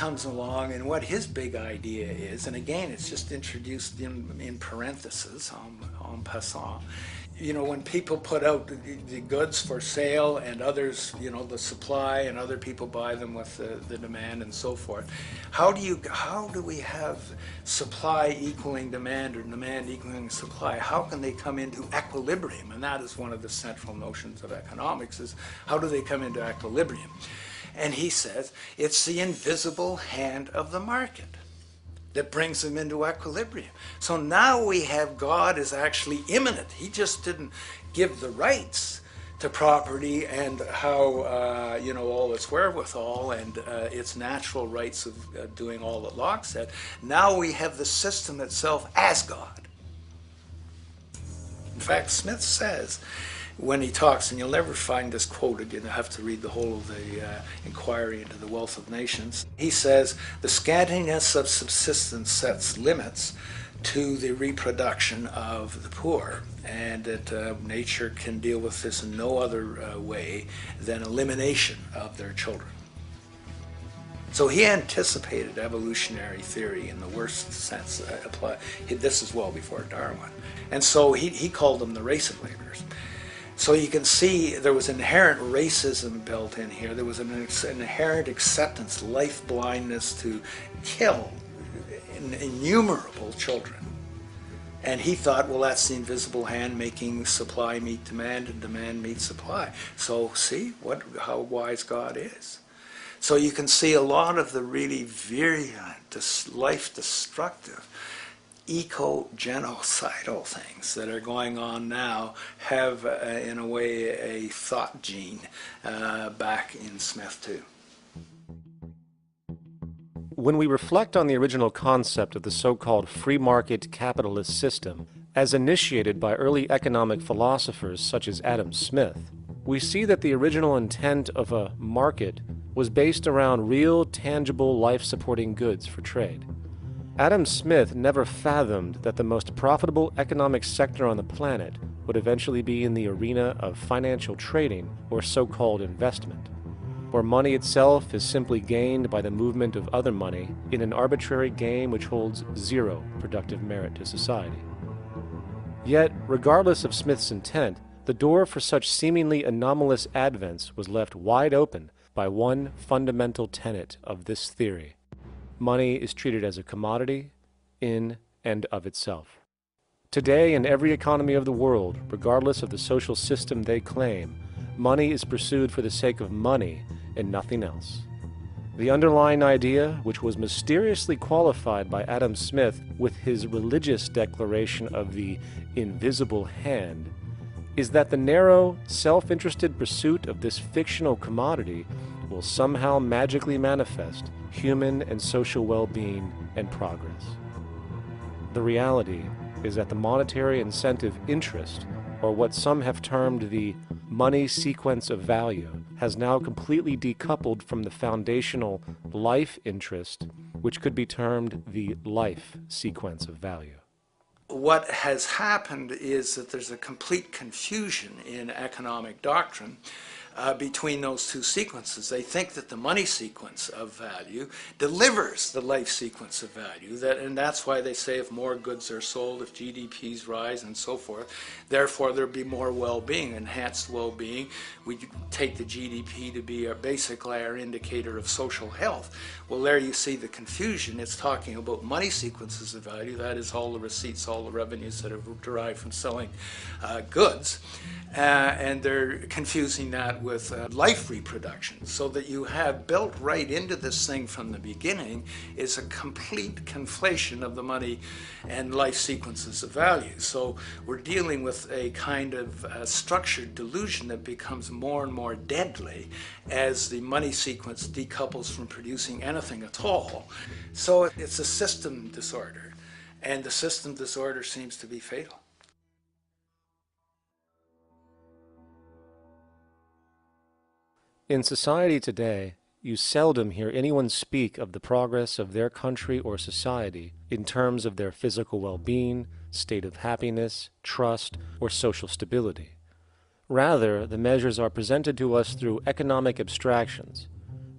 comes along, and what his big idea is, and again, it's just introduced in parentheses, en passant. You know, when people put out the goods for sale and others, you know, the supply, and other people buy them with the demand and so forth, how do we have supply equaling demand or demand equaling supply? How can they come into equilibrium? And that is one of the central notions of economics, is how do they come into equilibrium? And he says it's the invisible hand of the market that brings them into equilibrium. So now we have God is actually immanent. He just didn't give the rights to property and how, you know, all its wherewithal and its natural rights of doing all that Locke said. Now we have the system itself as God. In fact, Smith says, when he talks, and you'll never find this quoted, you have to read the whole of the Inquiry into the Wealth of Nations. He says, the scantiness of subsistence sets limits to the reproduction of the poor, and that nature can deal with this in no other way than elimination of their children. So he anticipated evolutionary theory in the worst sense. This is well before Darwin. And so he called them the race of laborers. So you can see there was inherent racism built in here. There was an inherent acceptance, life blindness to kill innumerable children. And he thought, well, that's the invisible hand making supply meet demand and demand meet supply. So see how wise God is. So you can see a lot of the really virulent, life-destructive, eco-genocidal things that are going on now have, in a way, a thought gene back in Smith too. When we reflect on the original concept of the so-called free market capitalist system, as initiated by early economic philosophers such as Adam Smith, we see that the original intent of a market was based around real, tangible, life-supporting goods for trade. Adam Smith never fathomed that the most profitable economic sector on the planet would eventually be in the arena of financial trading, or so-called investment, where money itself is simply gained by the movement of other money in an arbitrary game which holds zero productive merit to society. Yet, regardless of Smith's intent, the door for such seemingly anomalous advents was left wide open by one fundamental tenet of this theory. Money is treated as a commodity in and of itself. Today, in every economy of the world, regardless of the social system they claim, money is pursued for the sake of money and nothing else. The underlying idea, which was mysteriously qualified by Adam Smith with his religious declaration of the invisible hand, is that the narrow, self-interested pursuit of this fictional commodity will somehow magically manifest human and social well-being and progress. The reality is that the monetary incentive interest, or what some have termed the money sequence of value, has now completely decoupled from the foundational life interest, which could be termed the life sequence of value. What has happened is that there's a complete confusion in economic doctrine between those two sequences. They think that the money sequence of value delivers the life sequence of value, and that's why they say if more goods are sold, if GDPs rise and so forth, therefore there'll be more well-being, enhanced well-being. We take the GDP to be basically our indicator of social health. Well, there you see the confusion. It's talking about money sequences of value, that is all the receipts, all the revenues that are derived from selling goods, and they're confusing that with life reproduction, so that you have built right into this thing from the beginning is a complete conflation of the money and life sequences of value. So we're dealing with a kind of structured delusion that becomes more and more deadly as the money sequence decouples from producing anything at all. So it's a system disorder, and the system disorder seems to be fatal. In society today, you seldom hear anyone speak of the progress of their country or society in terms of their physical well-being, state of happiness, trust, or social stability. Rather, the measures are presented to us through economic abstractions,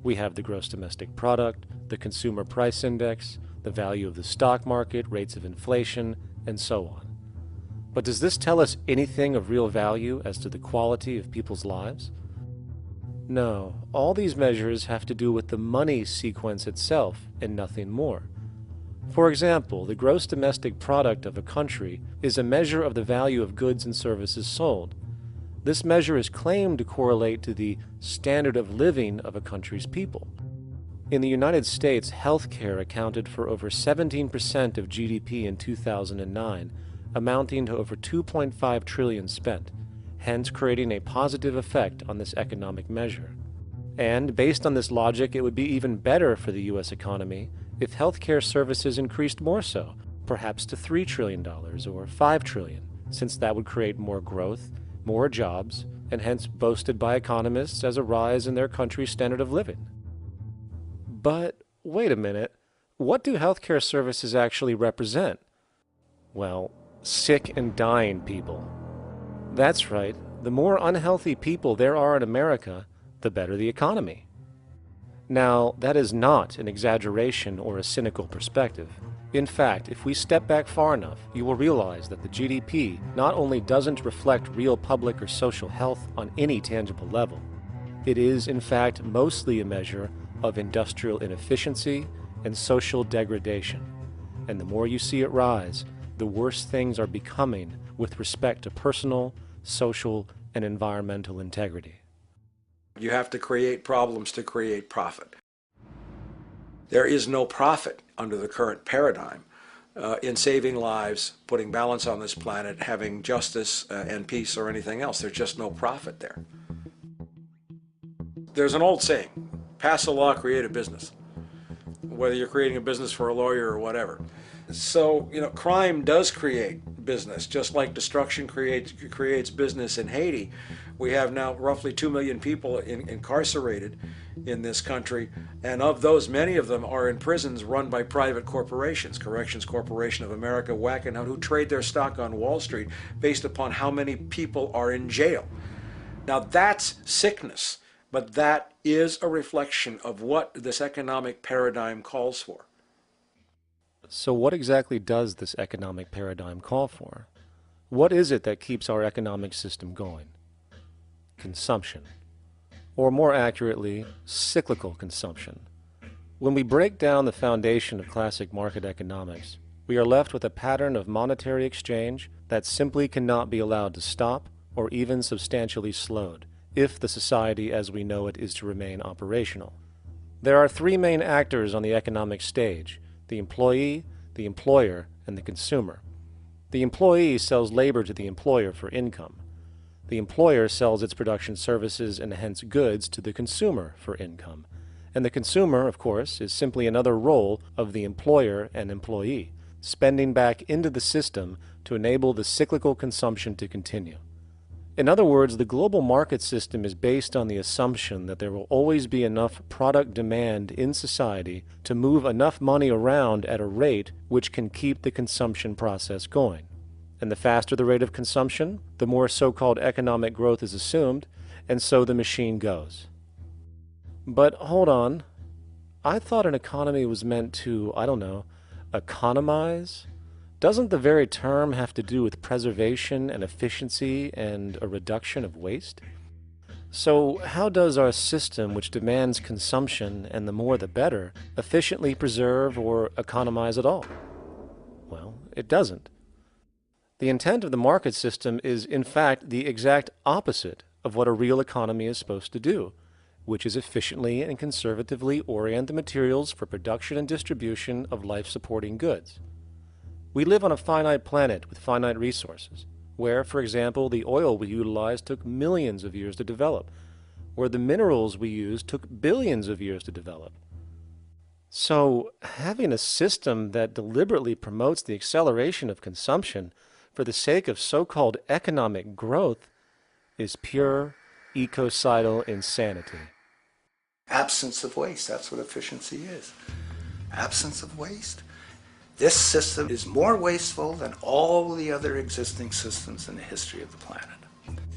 We have the gross domestic product, the consumer price index, the value of the stock market, rates of inflation, and so on. But does this tell us anything of real value as to the quality of people's lives? No, all these measures have to do with the money sequence itself and nothing more. For example, the gross domestic product of a country is a measure of the value of goods and services sold. This measure is claimed to correlate to the standard of living of a country's people. In the United States, healthcare accounted for over 17% of GDP in 2009, amounting to over $2.5 trillion spent, hence creating a positive effect on this economic measure. And based on this logic, it would be even better for the U.S. economy if healthcare services increased more so, perhaps to $3 trillion or $5 trillion, since that would create more growth, more jobs, and hence boasted by economists as a rise in their country's standard of living. But wait a minute, what do healthcare services actually represent? Well, sick and dying people. That's right, the more unhealthy people there are in America, the better the economy. Now, that is not an exaggeration or a cynical perspective. In fact, if we step back far enough, you will realize that the GDP not only doesn't reflect real public or social health on any tangible level, it is, in fact, mostly a measure of industrial inefficiency and social degradation. And the more you see it rise, the worse things are becoming with respect to personal, social, and environmental integrity. You have to create problems to create profit. There is no profit under the current paradigm in saving lives, putting balance on this planet, having justice and peace or anything else. There's just no profit there. There's an old saying, pass a law, create a business, whether you're creating a business for a lawyer or whatever. So, crime does create business, just like destruction creates business in Haiti. We have now roughly 2 million people incarcerated in this country, and of those, many of them are in prisons run by private corporations, Corrections Corporation of America, Wackenhut, who trade their stock on Wall Street based upon how many people are in jail. Now that's sickness, but that is a reflection of what this economic paradigm calls for. So what exactly does this economic paradigm call for? What is it that keeps our economic system going? Consumption. Or more accurately, cyclical consumption. When we break down the foundation of classic market economics, we are left with a pattern of monetary exchange that simply cannot be allowed to stop or even substantially slowed, if the society as we know it is to remain operational. There are three main actors on the economic stage: the employee, the employer, and the consumer. The employee sells labor to the employer for income. The employer sells its production services and hence goods to the consumer for income. And the consumer, of course, is simply another role of the employer and employee, spending back into the system to enable the cyclical consumption to continue. In other words, the global market system is based on the assumption that there will always be enough product demand in society to move enough money around at a rate which can keep the consumption process going. And the faster the rate of consumption, the more so-called economic growth is assumed, and so the machine goes. But hold on, I thought an economy was meant to, economize? Doesn't the very term have to do with preservation and efficiency and a reduction of waste? So how does our system, which demands consumption and the more the better, efficiently preserve or economize at all? Well, it doesn't. The intent of the market system is, in fact, the exact opposite of what a real economy is supposed to do, which is efficiently and conservatively orient the materials for production and distribution of life-supporting goods. We live on a finite planet with finite resources, where, for example, the oil we utilize took millions of years to develop, where the minerals we use took billions of years to develop. So, having a system that deliberately promotes the acceleration of consumption for the sake of so-called economic growth is pure ecocidal insanity. Absence of waste, that's what efficiency is. Absence of waste. This system is more wasteful than all the other existing systems in the history of the planet.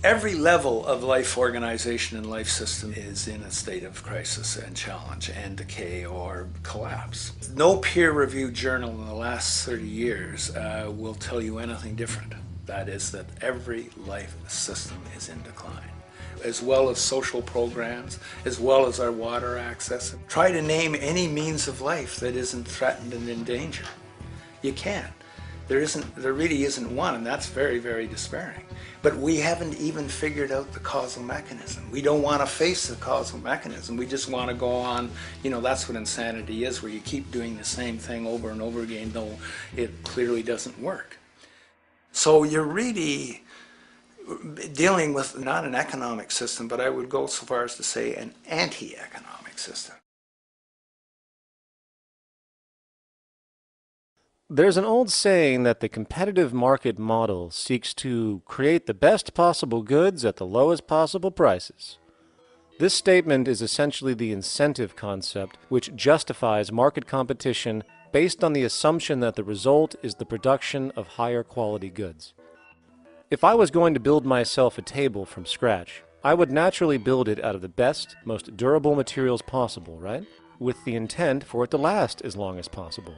Every level of life organization and life system is in a state of crisis and challenge and decay or collapse. No peer-reviewed journal in the last 30 years will tell you anything different. That is that every life system is in decline, as well as social programs, as well as our water access. Try to name any means of life that isn't threatened and in danger. You can't. There really isn't one, and that's very, very despairing. But we haven't even figured out the causal mechanism. We don't want to face the causal mechanism. We just want to go on, that's what insanity is, where you keep doing the same thing over and over again, though it clearly doesn't work. So you're really dealing with not an economic system, but I would go so far as to say an anti-economic system. There's an old saying that the competitive market model seeks to create the best possible goods at the lowest possible prices. This statement is essentially the incentive concept, which justifies market competition based on the assumption that the result is the production of higher quality goods. If I was going to build myself a table from scratch, I would naturally build it out of the best, most durable materials possible, right? With the intent for it to last as long as possible.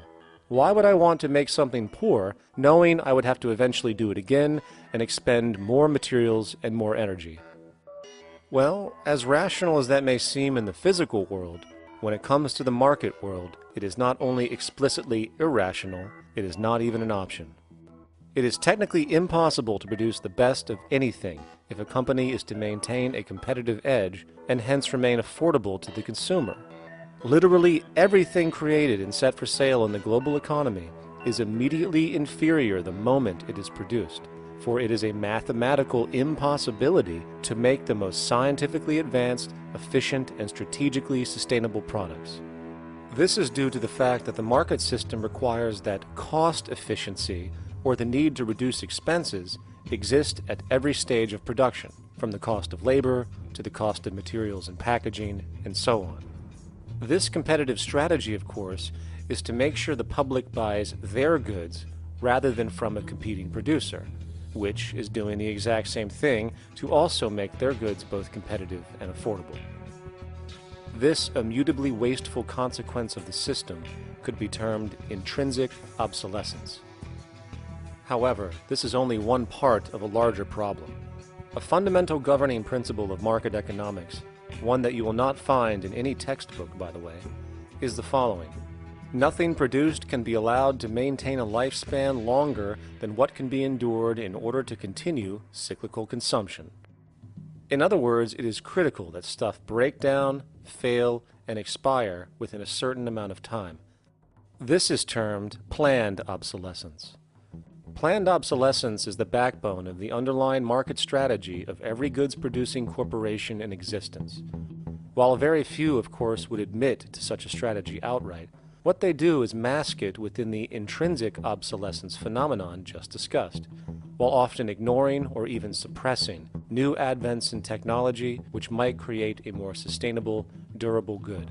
Why would I want to make something poor, knowing I would have to eventually do it again and expend more materials and more energy? Well, as rational as that may seem in the physical world, when it comes to the market world, it is not only explicitly irrational, it is not even an option. It is technically impossible to produce the best of anything if a company is to maintain a competitive edge and hence remain affordable to the consumer. Literally everything created and set for sale in the global economy is immediately inferior the moment it is produced, for it is a mathematical impossibility to make the most scientifically advanced, efficient, and strategically sustainable products. This is due to the fact that the market system requires that cost efficiency, or the need to reduce expenses, exist at every stage of production, from the cost of labor to the cost of materials and packaging, and so on. This competitive strategy, of course, is to make sure the public buys their goods rather than from a competing producer, which is doing the exact same thing to also make their goods both competitive and affordable. This immutably wasteful consequence of the system could be termed intrinsic obsolescence. However, this is only one part of a larger problem. A fundamental governing principle of market economics, one that you will not find in any textbook, by the way, is the following. Nothing produced can be allowed to maintain a lifespan longer than what can be endured in order to continue cyclical consumption. In other words, it is critical that stuff break down, fail, and expire within a certain amount of time. This is termed planned obsolescence. Planned obsolescence is the backbone of the underlying market strategy of every goods-producing corporation in existence. While very few, of course, would admit to such a strategy outright, what they do is mask it within the intrinsic obsolescence phenomenon just discussed, while often ignoring or even suppressing new advents in technology which might create a more sustainable, durable good.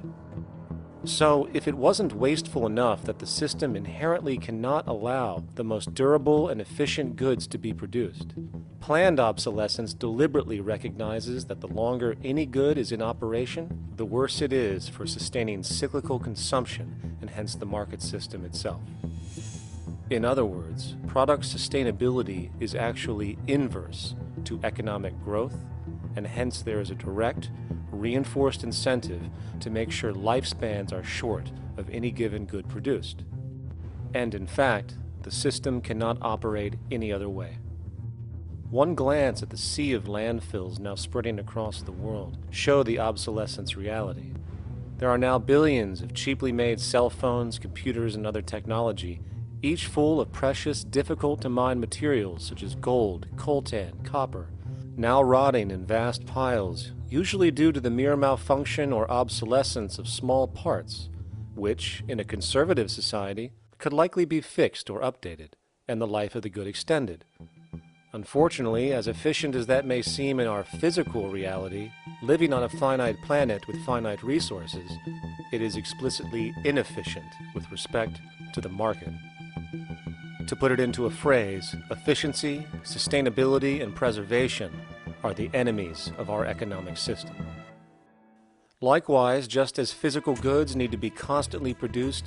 So, if it wasn't wasteful enough that the system inherently cannot allow the most durable and efficient goods to be produced, planned obsolescence deliberately recognizes that the longer any good is in operation, the worse it is for sustaining cyclical consumption and hence the market system itself. In other words, product sustainability is actually inverse to economic growth, and hence there is a direct, reinforced incentive to make sure lifespans are short of any given good produced. And in fact, the system cannot operate any other way. One glance at the sea of landfills now spreading across the world show the obsolescence reality. There are now billions of cheaply made cell phones, computers, and other technology, each full of precious, difficult-to-mine materials such as gold, coltan, copper, now rotting in vast piles, usually due to the mere malfunction or obsolescence of small parts, which, in a conservative society, could likely be fixed or updated, and the life of the good extended. Unfortunately, as efficient as that may seem in our physical reality, living on a finite planet with finite resources, it is explicitly inefficient with respect to the market. To put it into a phrase, efficiency, sustainability, and preservation are the enemies of our economic system. Likewise, just as physical goods need to be constantly produced